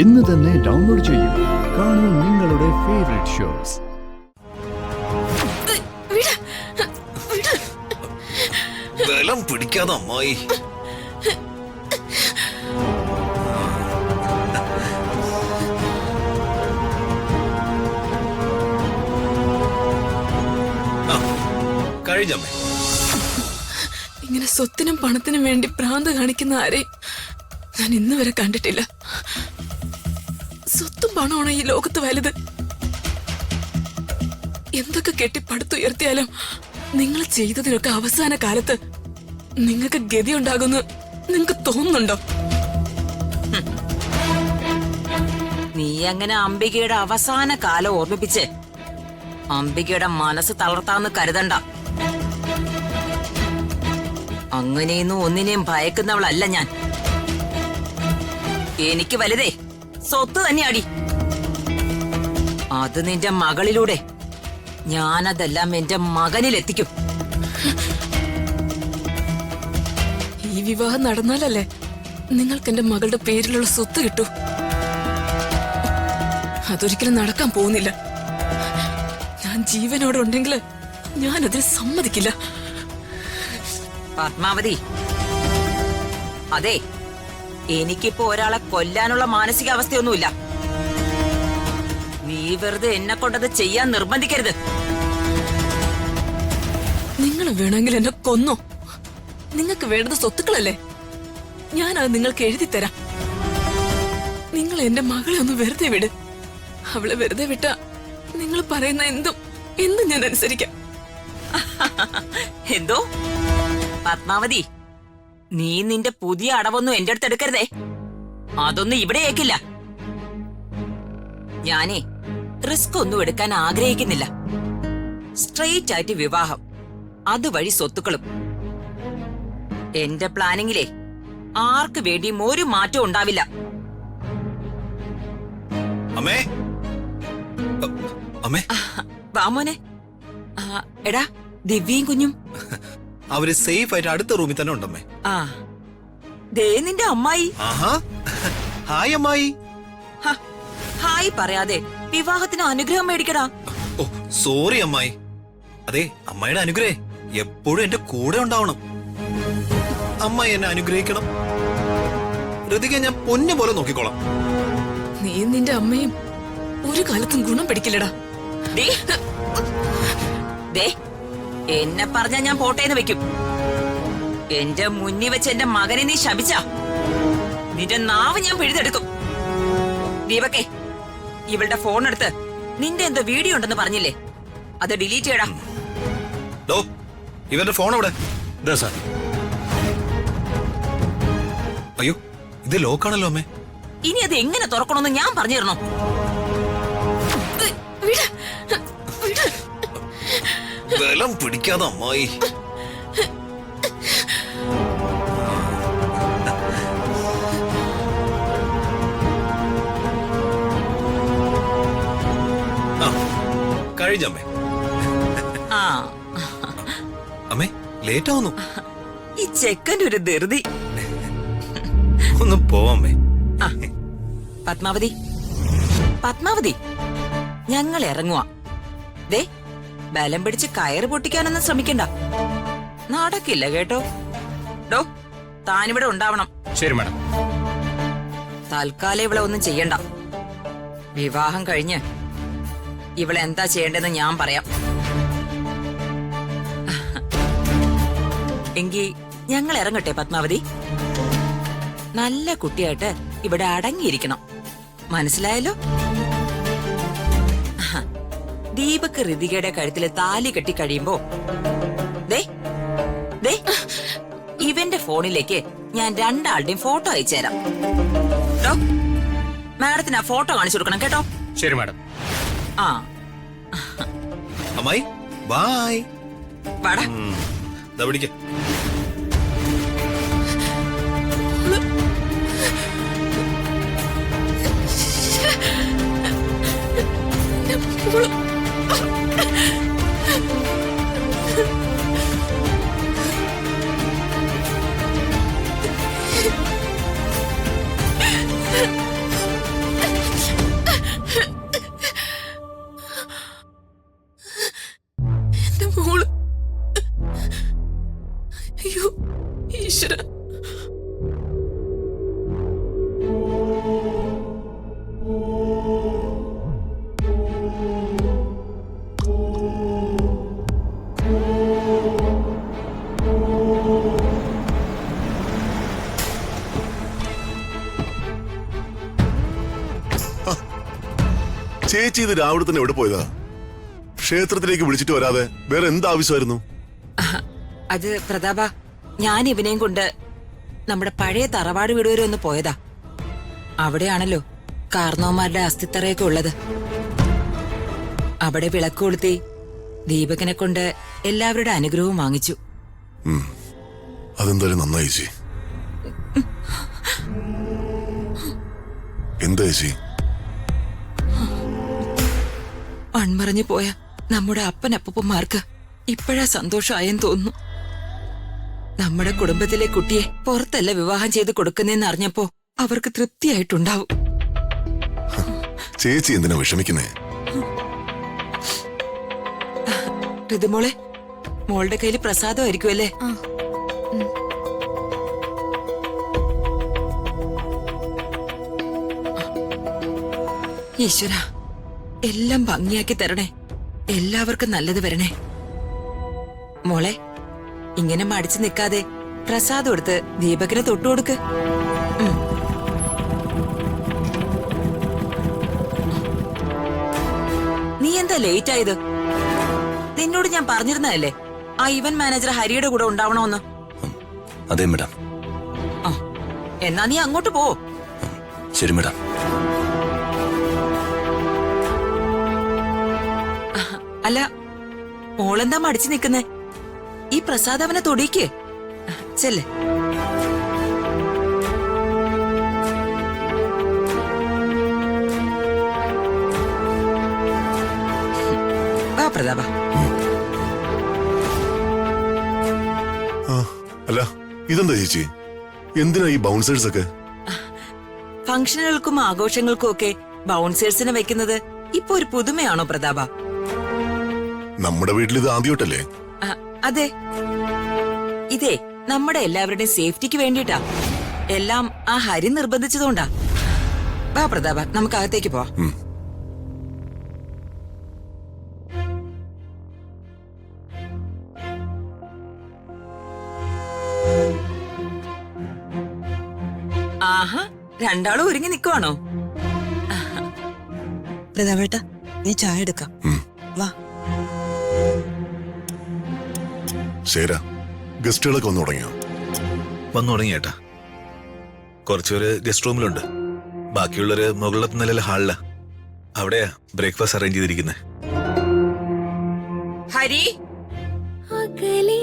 ഇന്ന് തന്നെ ഡൗൺലോഡ് ചെയ്യൂ. കാണൂ നിങ്ങളുടെ ഫേവറേറ്റ് ഷോസ്. ബലം പിടിക്കാതെ അമ്മായി. കഴിഞ്ഞമ്മേ. ഇങ്ങനെ സ്വത്തിനും പണത്തിനും വേണ്ടി ഭ്രാന്ത് കാണിക്കുന്ന ആരെയും ഞാൻ ഇന്ന് വരെ കണ്ടിട്ടില്ല. സ്വത്തും പണമാണ് ഈ ലോകത്ത് വലുത്. എന്തൊക്കെ കെട്ടി പടുത്തുയർത്തിയാലും നിങ്ങൾ ചെയ്തതിനൊക്കെ അവസാന കാലത്ത് നിങ്ങൾക്ക് ഗതി ഉണ്ടാകുന്നു നിങ്ങൾക്ക് തോന്നുന്നുണ്ടോ? നീ അങ്ങനെ അംബികയുടെ അവസാന കാലം ഓർമ്മിപ്പിച്ച് അംബികയുടെ മനസ്സ് തളർത്താന്ന് കരുതണ്ട. അങ്ങനെയൊന്നും ഒന്നിനെയും ഭയക്കുന്നവളല്ല ഞാൻ. എനിക്ക് വലുതേ സ്വത്ത് തന്നെയാടി. അത് നിന്റെ മകളിലൂടെ ഞാനതെല്ലാം എന്റെ മകനിലെത്തിക്കും. ഈ വിവാഹം നടന്നാലല്ലേ നിങ്ങൾക്ക് എന്റെ മകളുടെ പേരിലുള്ള സ്വത്ത് കിട്ടൂ. അതൊരിക്കലും നടക്കാൻ പോകുന്നില്ല. ഞാൻ ജീവനോടെ ഉണ്ടെങ്കിൽ ഞാൻ അതിന് സമ്മതിക്കില്ല. പത്മാവതി, അതെ, എനിക്കിപ്പോ ഒരാളെ കൊല്ലാനുള്ള മാനസികാവസ്ഥയൊന്നുമില്ല. നീ വെറുതെ എന്നെ കൊണ്ടത് ചെയ്യാൻ നിർബന്ധിക്കരുത്. നിങ്ങൾ വേണമെങ്കിൽ എന്നെ കൊന്നോ. നിങ്ങൾക്ക് വേണ്ടത് സ്വത്തുക്കളല്ലേ? ഞാനത് നിങ്ങൾക്ക് എഴുതി തരാം. നിങ്ങൾ എന്റെ മകളെ ഒന്ന് വെറുതെ വിട്. അവളെ വെറുതെ വിട്ട നിങ്ങൾ പറയുന്ന എന്തും ഞാൻ അനുസരിക്കാം. എന്തോ പത്മാവതി, നീ നിന്റെ പുതിയ അടവൊന്നും എന്റെ അടുത്ത് എടുക്കരുതേ. അതൊന്നും ഇവിടെ ഏക്കില്ല. ഞാനേ റിസ്ക് ഒന്നും എടുക്കാൻ ആഗ്രഹിക്കുന്നില്ല. സ്ട്രെയിറ്റ് ആയിട്ട് വിവാഹം, അതുവഴി സ്വത്തുക്കളും. എന്റെ പ്ലാനിങ്ങിലെ ആർക്ക് വേണ്ടിയും ഒരു മാറ്റവും ഉണ്ടാവില്ല. അമ്മേ, അമ്മേ. വാമോനെ. എടാ, ദിവ്യയും കുഞ്ഞും അവര് സേഫ് ആയിട്ട് അടുത്ത റൂമിൽ തന്നെ ഉണ്ടമ്മേ. ആ, ദേ നിന്റെ അമ്മായി. ഹായ് അമ്മായി. ഹായ് പറയാതെ വിവാഹത്തിന് അനുഗ്രഹം മേടിക്കടാ. ഓ സോറി അമ്മായി. അതെ, അമ്മായിയുടെ അനുഗ്രഹം എപ്പോഴും എന്റെ കൂടെ ഉണ്ടാവണം. അമ്മായി എന്നെ അനുഗ്രഹിക്കണം. ഋതിക ഞാൻ പൊന്നു പോലെ നോക്കിക്കോളാം. നീ നിന്റെ അമ്മയും ഒരു കാലത്തും ഗുണം പിടിക്കില്ലടാ. എന്നെ പറഞ്ഞാ ഞാൻ പോട്ടേന്ന് വെക്കും. എന്റെ മുന്നിൽ വെച്ച് എന്റെ മകനെ നീ ശപിച്ച നിന്റെ നാവ് ഞാൻ പിഴുതെടുക്കും. ദീപക്കേ, ഇവളുടെ ഫോൺ എടുത്ത് നിന്റെ എന്തോ വീഡിയോ ഉണ്ടെന്ന് പറഞ്ഞില്ലേ, അത് ഡിലീറ്റ് ചെയ്യടാ. ഇവന്റെ ഫോൺ അവിടെ. അയ്യോ, ഇത് ലോക്കാണല്ലോ അമ്മേ. ഇനി അത് എങ്ങനെ തുറക്കണമെന്ന് ഞാൻ പറഞ്ഞു തരണോ? ബലം പിടിക്കാതെ അമ്മായി. കഴിഞ്ഞമ്മേ. അമ്മേ, ലേറ്റ് ആവുന്നു. ഈ ചെക്കൻ്റെ ഒരു ധൃതി. ഒന്ന് പോവാമ്മേ. പത്മാവതി, പത്മാവതി, ഞങ്ങൾ ഇറങ്ങുവാ. ദേ, ബലം പിടിച്ച് കയറ് പൊട്ടിക്കാനൊന്നും ശ്രമിക്കണ്ട. നടക്കില്ല കേട്ടോ. ഡോ, താനിവിടെ ഉണ്ടാവണം. ശരി മാഡം. തൽക്കാലം ഇവളെ ഒന്നും ചെയ്യണ്ട. വിവാഹം കഴിഞ്ഞ് ഇവളെ എന്താ ചെയ്യേണ്ടതെന്ന് ഞാൻ പറയാം. എങ്കി ഞങ്ങൾ ഇറങ്ങട്ടെ പത്മാവതി. നല്ല കുട്ടിയായിട്ട് ഇവിടെ അടങ്ങിയിരിക്കണം, മനസ്സിലായല്ലോ? ദീപക് ഋതികയുടെ കഴുത്തില് താലി കെട്ടി കഴിയുമ്പോ ഇവന്റെ ഫോണിലേക്ക് ഞാൻ രണ്ടാളുടെയും ഫോട്ടോ അയച്ചു തരാം. മാഡത്തിന് ആ ഫോട്ടോ കാണിച്ചു കൊടുക്കണം കേട്ടോ. ശരി മാഡം. ആ അമ്മായി, ബൈ. വാടാ. പിടിക്ക. ചേച്ചി ഇത് രാവിലെ തന്നെ എവിടെ പോയതാ? ക്ഷേത്രത്തിലേക്ക് വിളിച്ചിട്ട് വരാതെ വേറെ എന്താവശ്യമായിരുന്നു? അത് പ്രതാപ, ഞാൻ ഇവനെയും കൊണ്ട് നമ്മുടെ പഴയ തറവാട് വീട് വരെ ഒന്ന് പോയതാ. അവിടെയാണല്ലോ കാർന്നോമാരുടെ അസ്ഥിത്തറയൊക്കെ ഉള്ളത്. അവിടെ വിളക്ക് കൊളുത്തി ദീപകനെ കൊണ്ട് എല്ലാവരുടെ അനുഗ്രഹവും വാങ്ങിച്ചു. അതെന്തായാലും നന്നായി ചേച്ചി. എന്താ ചേച്ചി? മൺമറഞ്ഞു പോയ നമ്മുടെ അപ്പനപ്പന്മാർക്ക് ഇപ്പോഴാ സന്തോഷമായെന്ന് തോന്നുന്നു. നമ്മുടെ കുടുംബത്തിലെ കുട്ടിയെ പുറത്തല്ല വിവാഹം ചെയ്ത് കൊടുക്കുന്നേന്ന് അറിഞ്ഞപ്പോ അവർക്ക് തൃപ്തിയായിട്ടുണ്ടാവും. ചേച്ചി എന്തിനാ വിഷമിക്കുന്നേ? ഋതുമോളെ, മോളുടെ കയ്യിൽ പ്രസാദമായിരിക്കും അല്ലേ? ഈശ്വര, എല്ലാം ഭംഗിയാക്കി തരണേ. എല്ലാവർക്കും നല്ലത് വരണേ. മോളെ, ഇങ്ങനെ മടിച്ചു നിൽക്കാതെ പ്രസാദം എടുത്ത് ദീപകിനെ തൊട്ടുകൊടുക്ക്. നീ എന്താ ലേറ്റ് ആയത്? നിന്നോട് ഞാൻ പറഞ്ഞിരുന്നതല്ലേ ആ ഇവന്റ് മാനേജർ ഹരിയുടെ കൂടെ ഉണ്ടാവണമെന്ന്? അതെ മേഡം. എന്നാ നീ അങ്ങോട്ട് പോ. ശരി മേഡം. അല്ല, മോളെന്താ മടിച്ചു നിൽക്കുന്നേ? ഈ പ്രസാദ് അവനെ തൊടിക്ക്. ചെല്ലേ. വാ പ്രതാപ. അല്ല, ഇതെന്താ ചേച്ചി? എന്തിനാ ഈ ബൗൺസേഴ്സ് ഒക്കെ? ഫംഗ്ഷനുകൾക്കും ആഘോഷങ്ങൾക്കും ഒക്കെ ബൗൺസേഴ്സിനെ വെക്കുന്നത് ഇപ്പൊ ഒരു പുതുമയാണോ പ്രതാപ? നമ്മുടെ വീട്ടിൽ ഇത് ആദ്യമായിട്ടല്ലേ? അതെ, ഇതേ നമ്മുടെ എല്ലാവരുടെയും സേഫ്റ്റിക്ക് വേണ്ടിട്ടാ. എല്ലാം ആ ഹരി നിർബന്ധിച്ചതുകൊണ്ടാ. വാ പ്രതാപ, നമുക്ക് അകത്തേക്ക് പോവാം. ആഹാ, രണ്ടാളും ഒരുങ്ങി നിക്കുവാണോ? പ്രതാപേട്ട, നീ ചായ എടുക്കാം. വാ. ശരാ, ഗസ്റ്റുകളൊക്കെ വന്നു തുടങ്ങിയോ? വന്നു തുടങ്ങി ഏട്ടാ. കുറച്ചുപേര് ഗസ്റ്റ് റൂമിലുണ്ട്, ബാക്കിയുള്ളവര് മുകളിലത്തെ നിലയിലെ ഹാളിലാ. അവിടെയാ ബ്രേക്ക്ഫാസ്റ്റ് അറേഞ്ച് ചെയ്തിരിക്കുന്നത്. ഹരി, അകലെ